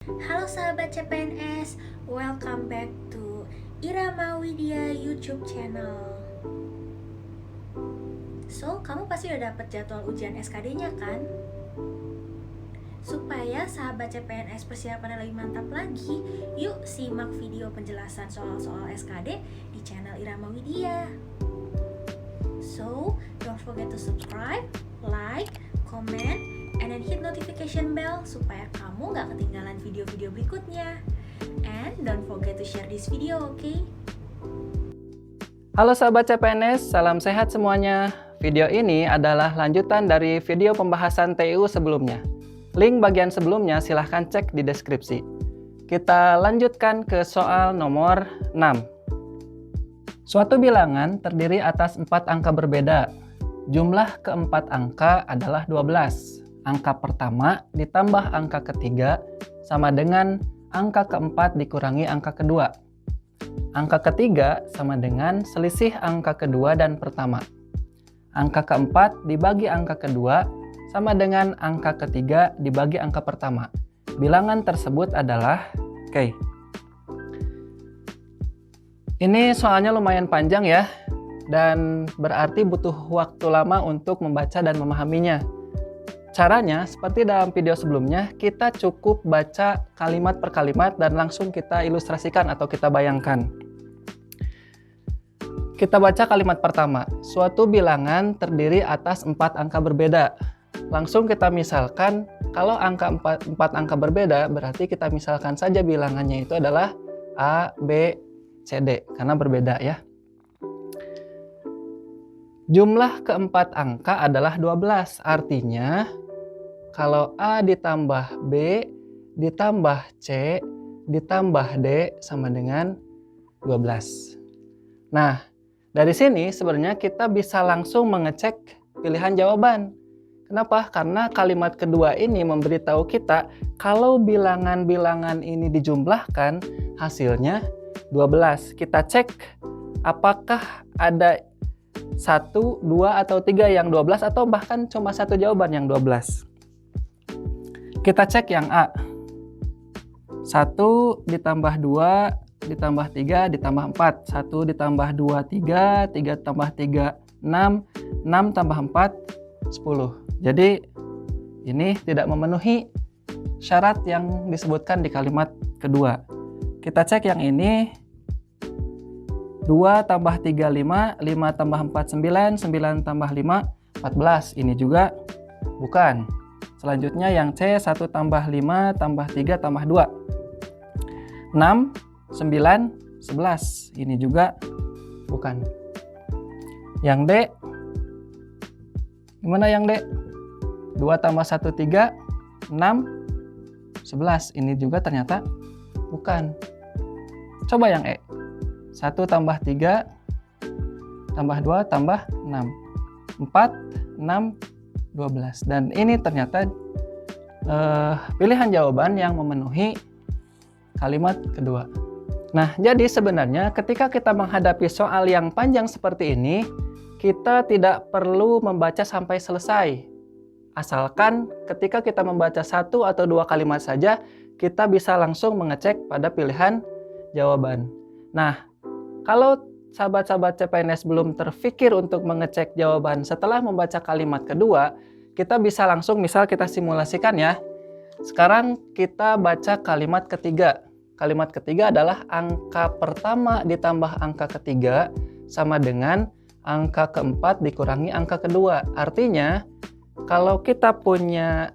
Halo sahabat CPNS, welcome back to Irama Widya YouTube channel. So, kamu pasti udah dapet jadwal ujian SKD-nya kan? Supaya sahabat CPNS persiapannya lebih mantap lagi, yuk simak video penjelasan soal-soal SKD di channel Irama Widya. So, don't forget to subscribe, like, comment, and then hit notification bell supaya kamu gak ketinggalan video-video berikutnya. And don't forget to share this video, okay? Halo sahabat CPNS, salam sehat semuanya. Video ini adalah lanjutan dari video pembahasan TU sebelumnya. Link bagian sebelumnya silahkan cek di deskripsi. Kita lanjutkan ke soal nomor 6. Suatu bilangan terdiri atas 4 angka berbeda. Jumlah keempat angka adalah 12. Angka pertama ditambah angka ketiga sama dengan angka keempat dikurangi angka kedua. Angka ketiga sama dengan selisih angka kedua dan pertama. Angka keempat dibagi angka kedua sama dengan angka ketiga dibagi angka pertama. Bilangan tersebut adalah, ini soalnya lumayan panjang ya, dan berarti butuh waktu lama untuk membaca dan memahaminya. Caranya, seperti dalam video sebelumnya, kita cukup baca kalimat per kalimat dan langsung kita ilustrasikan atau kita bayangkan. Kita baca kalimat pertama, suatu bilangan terdiri atas 4 angka berbeda. Langsung kita misalkan, kalau angka 4 angka berbeda, berarti kita misalkan saja bilangannya itu adalah A, B, C, D, karena berbeda ya. Jumlah keempat angka adalah 12, artinya kalau A ditambah B ditambah C ditambah D sama dengan 12. Nah, dari sini sebenarnya kita bisa langsung mengecek pilihan jawaban. Kenapa? Karena kalimat kedua ini memberitahu kita kalau bilangan-bilangan ini dijumlahkan hasilnya 12. Kita cek apakah ada 1, 2, atau 3 yang 12 atau bahkan cuma satu jawaban yang 12. Kita cek yang A. 1 ditambah 2 ditambah 3 ditambah 4. 1 ditambah 2, 3. 3 tambah 3, 6. 6 tambah 4, 10. Jadi ini tidak memenuhi syarat yang disebutkan di kalimat kedua. Kita cek yang ini. 2 tambah 3, 5. 5 tambah 4, 9. 9 tambah 5, 14. Ini juga bukan. Selanjutnya yang C, 1 tambah 5 tambah 3 tambah 2. 6, 9, 11. Ini juga bukan. Yang D. Gimana yang D? 2 tambah 1, 3. 6, 11. Ini juga ternyata bukan. Coba yang E. 1 tambah 3 tambah 2 tambah 6. 4, 6, 12. Dan ini ternyata pilihan jawaban yang memenuhi kalimat kedua. Nah, jadi sebenarnya ketika kita menghadapi soal yang panjang seperti ini, kita tidak perlu membaca sampai selesai. Asalkan ketika kita membaca 1 atau 2 kalimat saja, kita bisa langsung mengecek pada pilihan jawaban. Nah, kalau sahabat-sahabat CPNS belum terfikir untuk mengecek jawaban setelah membaca kalimat kedua, kita bisa langsung, misal kita simulasikan ya. Sekarang kita baca kalimat ketiga. Kalimat ketiga adalah angka pertama ditambah angka ketiga sama dengan angka keempat dikurangi angka kedua. Artinya, kalau kita punya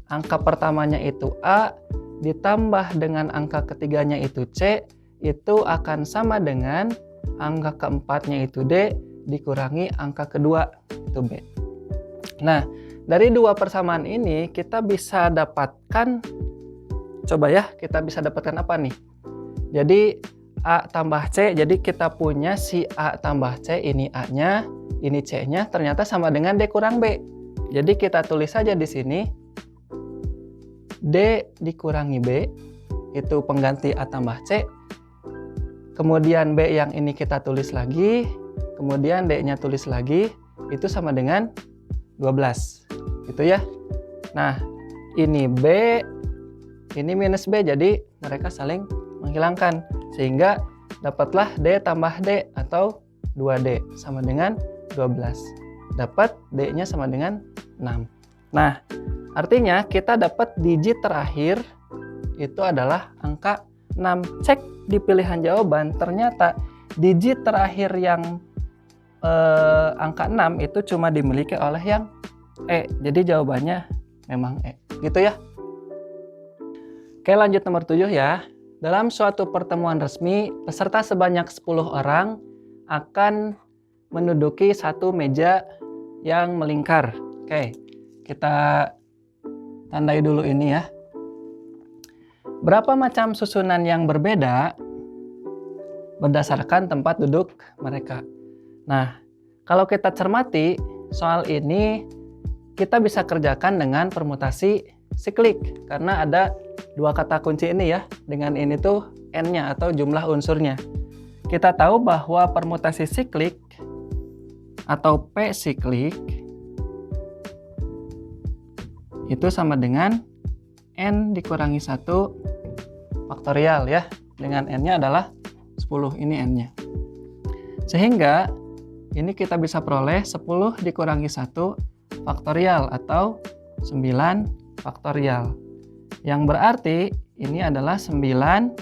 angka pertamanya itu A, ditambah dengan angka ketiganya itu C, itu akan sama dengan angka keempatnya itu D dikurangi angka kedua itu B. Nah, dari dua persamaan ini kita bisa dapatkan, coba ya, kita bisa dapatkan apa nih? Jadi A tambah C, jadi kita punya si A tambah C, ini A-nya, ini C-nya, ternyata sama dengan D kurang B. Jadi kita tulis saja di sini D dikurangi B, itu pengganti A tambah C. Kemudian B yang ini kita tulis lagi, kemudian D-nya tulis lagi, itu sama dengan 12. Gitu ya. Nah, ini B, ini minus B, jadi mereka saling menghilangkan. Sehingga dapatlah D tambah D atau 2D sama dengan 12. Dapat D-nya sama dengan 6. Nah, artinya kita dapat digit terakhir itu adalah angka 6. Cek di pilihan jawaban, ternyata digit terakhir yang angka 6 itu cuma dimiliki oleh yang E. Jadi jawabannya memang E. Gitu ya. Oke, lanjut nomor 7 ya. Dalam suatu pertemuan resmi, peserta sebanyak 10 orang akan menduduki satu meja yang melingkar. Oke, kita tandai dulu ini ya. Berapa macam susunan yang berbeda berdasarkan tempat duduk mereka. Nah, kalau kita cermati soal ini, kita bisa kerjakan dengan permutasi siklik. Karena ada dua kata kunci ini ya. Dengan ini tuh N-nya atau jumlah unsurnya. Kita tahu bahwa permutasi siklik atau P siklik itu sama dengan N dikurangi 1 faktorial ya. Dengan N-nya adalah 10, ini N-nya. Sehingga ini kita bisa peroleh 10 dikurangi 1 faktorial atau 9 faktorial. Yang berarti ini adalah 9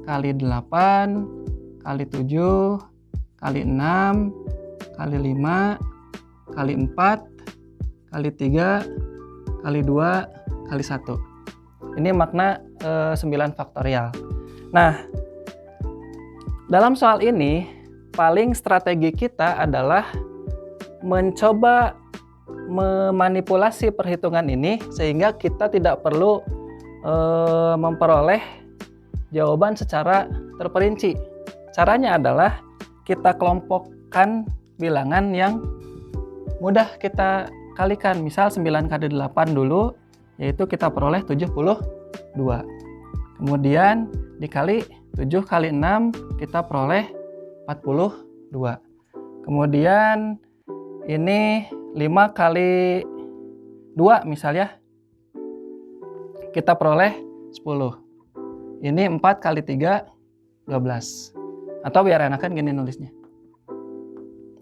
kali 8 kali 7 kali 6 kali 5 kali 4 kali 3 kali 2 kali 1. Ini makna 9 faktorial. Nah, dalam soal ini paling strategi kita adalah mencoba memanipulasi perhitungan ini sehingga kita tidak perlu memperoleh jawaban secara terperinci. Caranya adalah kita kelompokkan bilangan yang mudah kita kalikan. Misal 9 kali 8 dulu, yaitu kita peroleh 72. Kemudian dikali 7 kali 6 kita peroleh 42. Kemudian ini 5 kali 2 misalnya kita peroleh 10. Ini 4 kali 3 12. Atau biar enakan gini nulisnya.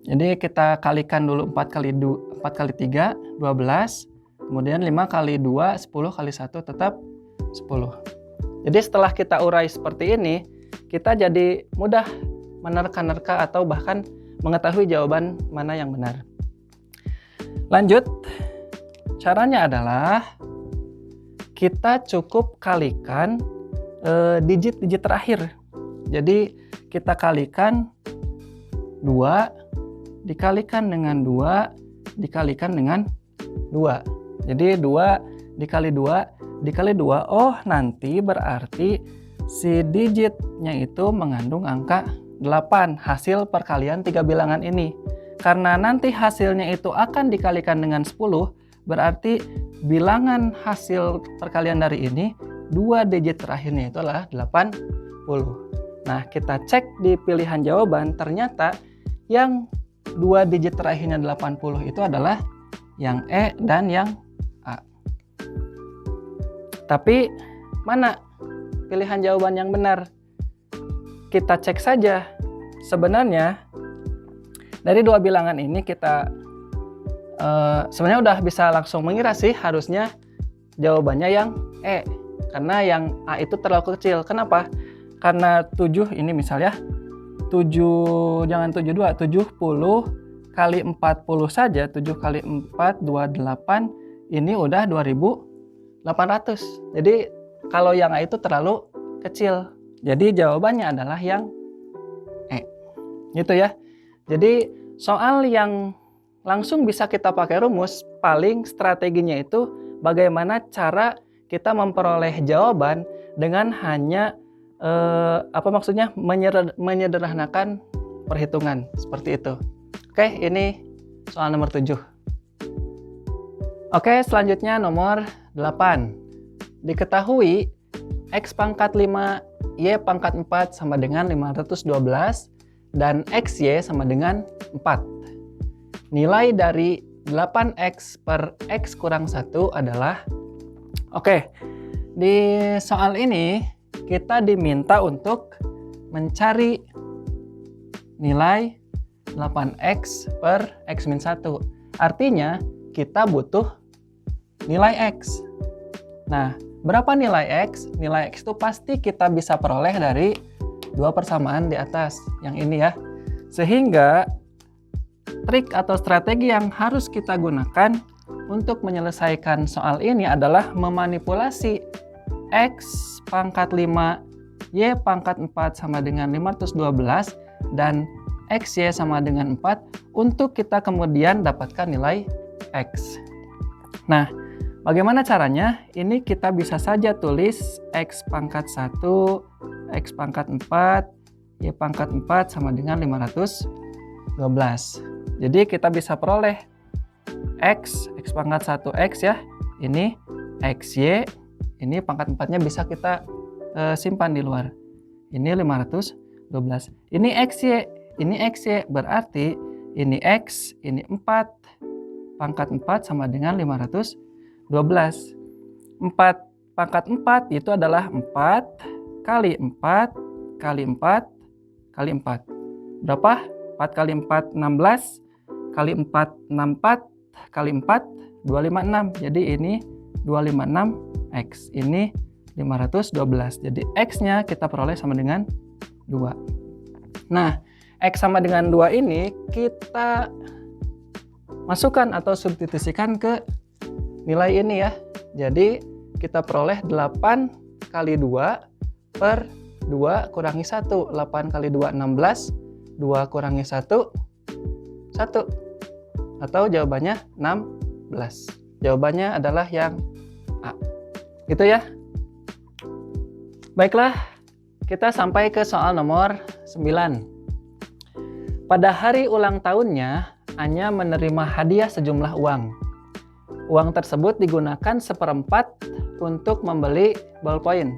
Jadi kita kalikan dulu 4 kali 3 12. Kemudian 5 kali 2 10 kali 1 tetap 10. Jadi setelah kita urai seperti ini, kita jadi mudah menerka-nerka atau bahkan mengetahui jawaban mana yang benar. Lanjut, caranya adalah kita cukup kalikan digit-digit terakhir. Jadi kita kalikan 2 dikalikan dengan 2 dikalikan dengan 2. Jadi 2 dikali 2 dikali 2, oh nanti berarti si digitnya itu mengandung angka 8 hasil perkalian 3 bilangan ini. Karena nanti hasilnya itu akan dikalikan dengan 10, berarti bilangan hasil perkalian dari ini 2 digit terakhirnya itu adalah 80. Nah, kita cek di pilihan jawaban, ternyata yang 2 digit terakhirnya 80 itu adalah yang E dan yang A. Tapi mana pilihan jawaban yang benar? Kita cek saja. Sebenarnya dari dua bilangan ini kita sebenarnya udah bisa langsung mengira sih harusnya jawabannya yang E. Karena yang A itu terlalu kecil. Kenapa? Karena 7 ini misalnya 7, jangan 72, 70 kali 40 saja, 7 kali 4, 28, ini udah 2.800. Jadi kalau yang A itu terlalu kecil. Jadi jawabannya adalah yang E. Gitu ya. Jadi soal yang langsung bisa kita pakai rumus, paling strateginya itu bagaimana cara kita memperoleh jawaban dengan hanya menyederhanakan perhitungan seperti itu. Oke, ini soal nomor 7. Oke, selanjutnya nomor 8. Diketahui X pangkat 5 Y pangkat 4 sama dengan 512 dan XY sama dengan 4. Nilai dari 8X per X kurang 1 adalah, oke, Di soal ini kita diminta untuk mencari nilai 8x per x-1. Artinya kita butuh nilai x. Nah, berapa nilai x? Nilai x itu pasti kita bisa peroleh dari dua persamaan di atas, yang ini ya. Sehingga trik atau strategi yang harus kita gunakan untuk menyelesaikan soal ini adalah memanipulasi x pangkat 5, y pangkat 4 sama dengan 512, dan xy sama dengan 4 untuk kita kemudian dapatkan nilai x. Nah, bagaimana caranya? Ini kita bisa saja tulis x pangkat 1, x pangkat 4, y pangkat 4 sama dengan 512. Jadi kita bisa peroleh x pangkat 1x ya, ini xy, ini pangkat 4-nya bisa kita simpan di luar. Ini 512. Ini xy, berarti ini x, ini 4, pangkat 4 sama dengan 512. 4 pangkat 4 itu adalah 4 kali 4 kali 4 kali 4. Berapa? 4 kali 4, 16. Kali 4, 64. Kali 4, 256. Jadi ini 256x. Ini 512. Jadi x-nya kita peroleh sama dengan 2. Nah, x sama dengan 2 ini kita masukkan atau substitusikan ke nilai ini ya. Jadi kita peroleh 8 kali 2 per 2 kurangi 1. 8 kali 2, 16. 2 kurangi 1, 1. Atau jawabannya 16. Jawabannya adalah yang A. Gitu ya. Baiklah, kita sampai ke soal nomor 9. Pada hari ulang tahunnya, Anya menerima hadiah sejumlah uang. Uang tersebut digunakan 1/4 untuk membeli ballpoint,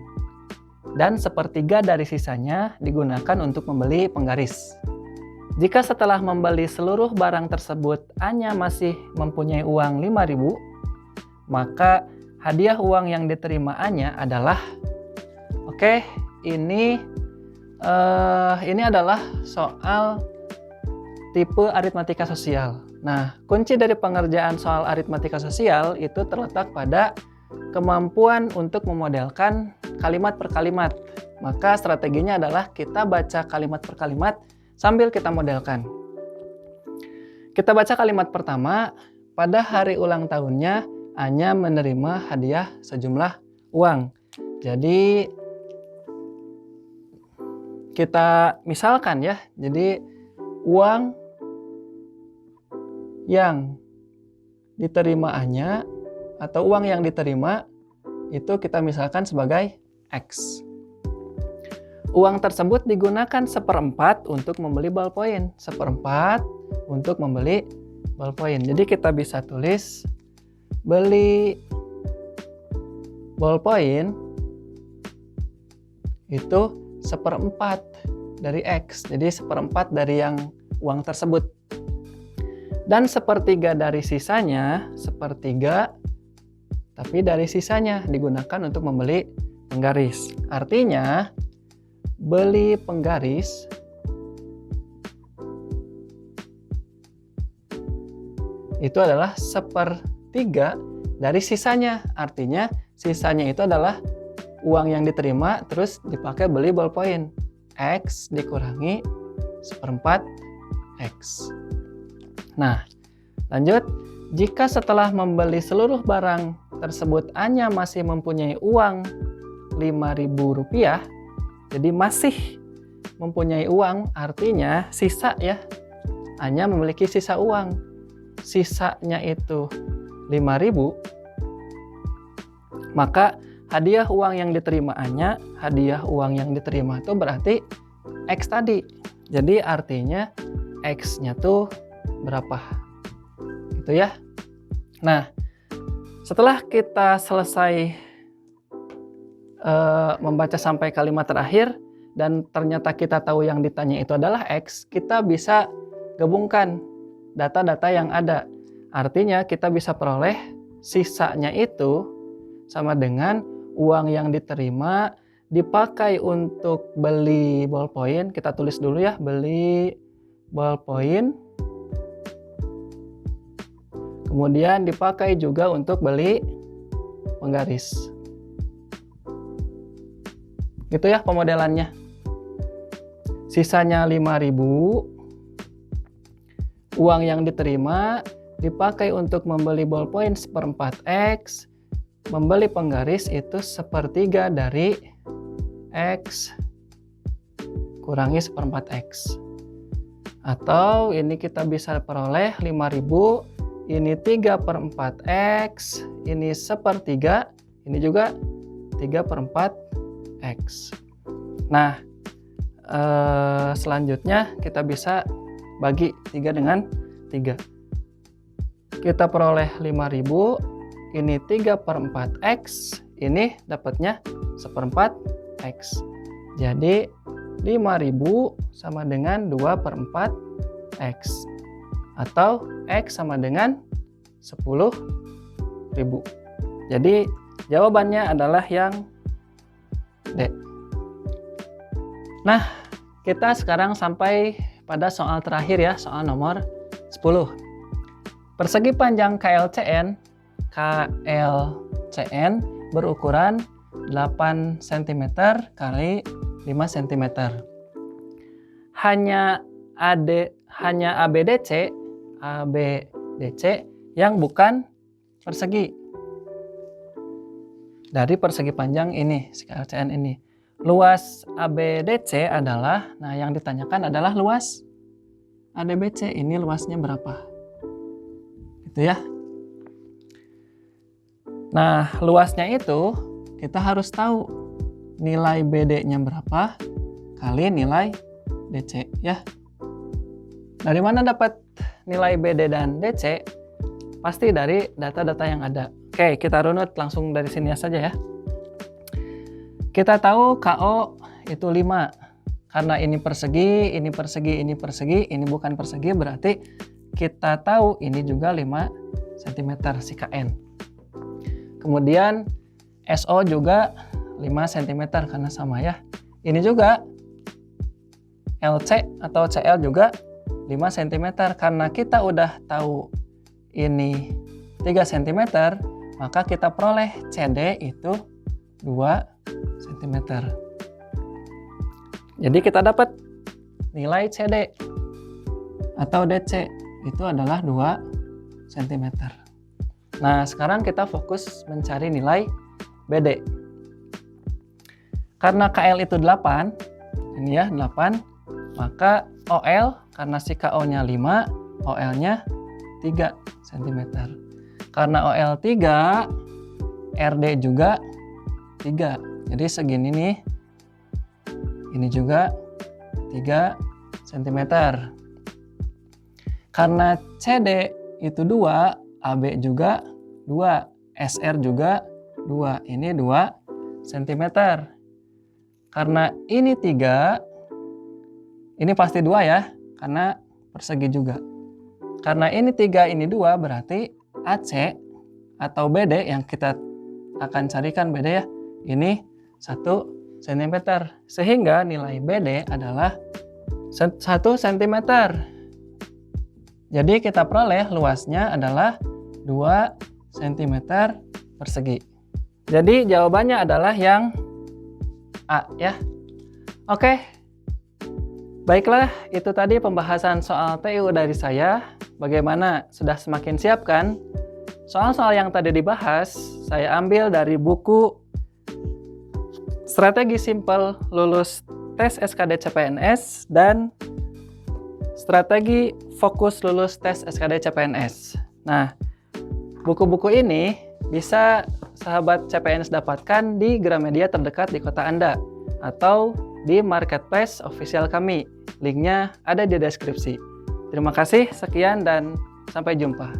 dan 1/3 dari sisanya digunakan untuk membeli penggaris. Jika setelah membeli seluruh barang tersebut Anya masih mempunyai uang 5.000, maka hadiah uang yang diterima Anya adalah, ini adalah soal tipe aritmatika sosial. Nah, kunci dari pengerjaan soal aritmatika sosial itu terletak pada kemampuan untuk memodelkan kalimat per kalimat. Maka strateginya adalah kita baca kalimat per kalimat sambil kita modelkan. Kita baca kalimat pertama, pada hari ulang tahunnya Anya menerima hadiah sejumlah uang. Jadi kita misalkan ya, jadi uang yang diterima Anya atau uang yang diterima itu kita misalkan sebagai X. Uang tersebut digunakan 1/4 untuk membeli ballpoint. 1/4 untuk membeli ballpoint. Jadi kita bisa tulis beli ballpoint itu 1/4 dari X. Jadi 1/4 dari yang uang tersebut. Dan 1/3 dari sisanya, 1/3 tapi dari sisanya digunakan untuk membeli penggaris. Artinya beli penggaris itu adalah 1/3 dari sisanya. Artinya sisanya itu adalah uang yang diterima terus dipakai beli ballpoint. X dikurangi 1/4 X. Nah, lanjut. Jika setelah membeli seluruh barang tersebut Anya masih mempunyai uang 5.000 rupiah, jadi masih mempunyai uang, artinya sisa ya. Anya memiliki sisa uang. Sisanya itu 5.000. Maka hadiah uang yang diterima Anya, hadiah uang yang diterima itu berarti X tadi. Jadi artinya X-nya tuh berapa? Gitu ya. Nah, setelah kita selesai membaca sampai kalimat terakhir dan ternyata kita tahu yang ditanya itu adalah X, kita bisa gabungkan data-data yang ada. Artinya kita bisa peroleh sisanya itu sama dengan uang yang diterima dipakai untuk beli ballpoint. Kita tulis dulu ya, beli ballpoint. Kemudian dipakai juga untuk beli penggaris. Gitu ya pemodelannya. Sisanya 5.000. Uang yang diterima dipakai untuk membeli ballpoint 1/4 X. Membeli penggaris itu 1/3 dari X kurangi 1/4 X. Atau ini kita bisa peroleh 5.000, ini 3/4 X, ini 1/3, ini juga 3/4 X. Nah, selanjutnya kita bisa bagi 3 dengan 3. Kita peroleh 5.000, ini 3/4 X, ini dapatnya 1/4 X. Jadi 5.000 sama dengan 2/4 X. Atau X sama dengan 10.000. Jadi jawabannya adalah yang D. Nah, kita sekarang sampai pada soal terakhir ya, soal nomor 10. Persegi panjang KLCN berukuran 8 cm kali 5 cm. Hanya ABDC yang bukan persegi. Dari persegi panjang ini, KLCN ini. Luas ABDC adalah, nah yang ditanyakan adalah luas ADBC. Ini luasnya berapa? Gitu ya. Nah, luasnya itu kita harus tahu nilai BD-nya berapa kali nilai DC ya. Dari mana dapat nilai BD dan DC? Pasti dari data-data yang ada. Oke, kita runut langsung dari sini saja ya. Kita tahu KO itu 5. Karena ini persegi, ini persegi, ini persegi, ini bukan persegi, berarti kita tahu ini juga 5 cm si KN. Kemudian SO juga 5 cm karena sama ya. Ini juga LC atau CL juga 5 cm. Karena kita udah tahu ini 3 cm, maka kita peroleh CD itu 2 cm. Jadi kita dapat nilai CD atau DC itu adalah 2 cm. Nah, sekarang kita fokus mencari nilai BD. Karena KL itu 8, ini ya 8, maka OL karena si KO-nya 5, OL-nya 3 cm. Karena OL 3, RD juga 3. Jadi segini nih. Ini juga 3 cm. Karena CD itu 2, AB juga 2, SR juga 2. Ini 2 cm. Karena ini 3, ini pasti 2 ya, karena persegi juga. Karena ini 3, ini 2, berarti AC atau BD yang kita akan carikan BD ya, ini 1 cm. Sehingga nilai BD adalah 1 cm. Jadi kita peroleh luasnya adalah 2 cm persegi. Jadi jawabannya adalah yang A ya. Oke. Baiklah, itu tadi pembahasan soal TU dari saya. Bagaimana? Sudah semakin siap kan? Soal-soal yang tadi dibahas, saya ambil dari buku Strategi Simpel Lulus Tes SKD CPNS dan Strategi Fokus Lulus Tes SKD CPNS. Nah, buku-buku ini bisa sahabat CPNS dapatkan di Gramedia terdekat di kota Anda atau di marketplace official kami. Linknya ada di deskripsi. Terima kasih, sekian dan sampai jumpa.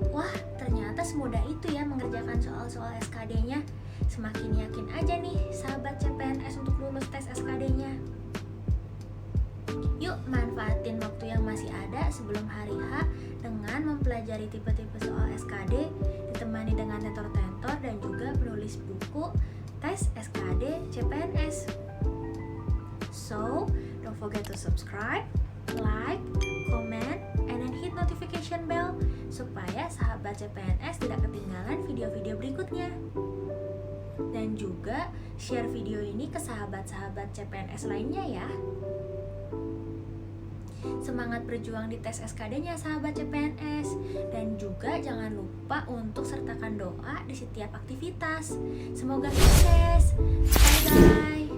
Wah, ternyata semudah itu ya mengerjakan soal-soal SKD-nya. Semakin yakin aja nih sahabat CPNS untuk lulus tes SKD-nya. Yuk manfaatin waktu yang masih ada sebelum hari H dengan mempelajari tipe-tipe soal SKD, ditemani dengan tentor-tentor dan juga penulis buku tes SKD CPNS. So, don't forget to subscribe, like, comment, and then hit notification bell supaya sahabat CPNS tidak ketinggalan video-video berikutnya. Dan juga share video ini ke sahabat-sahabat CPNS lainnya ya. Semangat berjuang di tes SKD-nya sahabat CPNS. Dan juga jangan lupa untuk sertakan doa di setiap aktivitas. Semoga sukses. Bye-bye.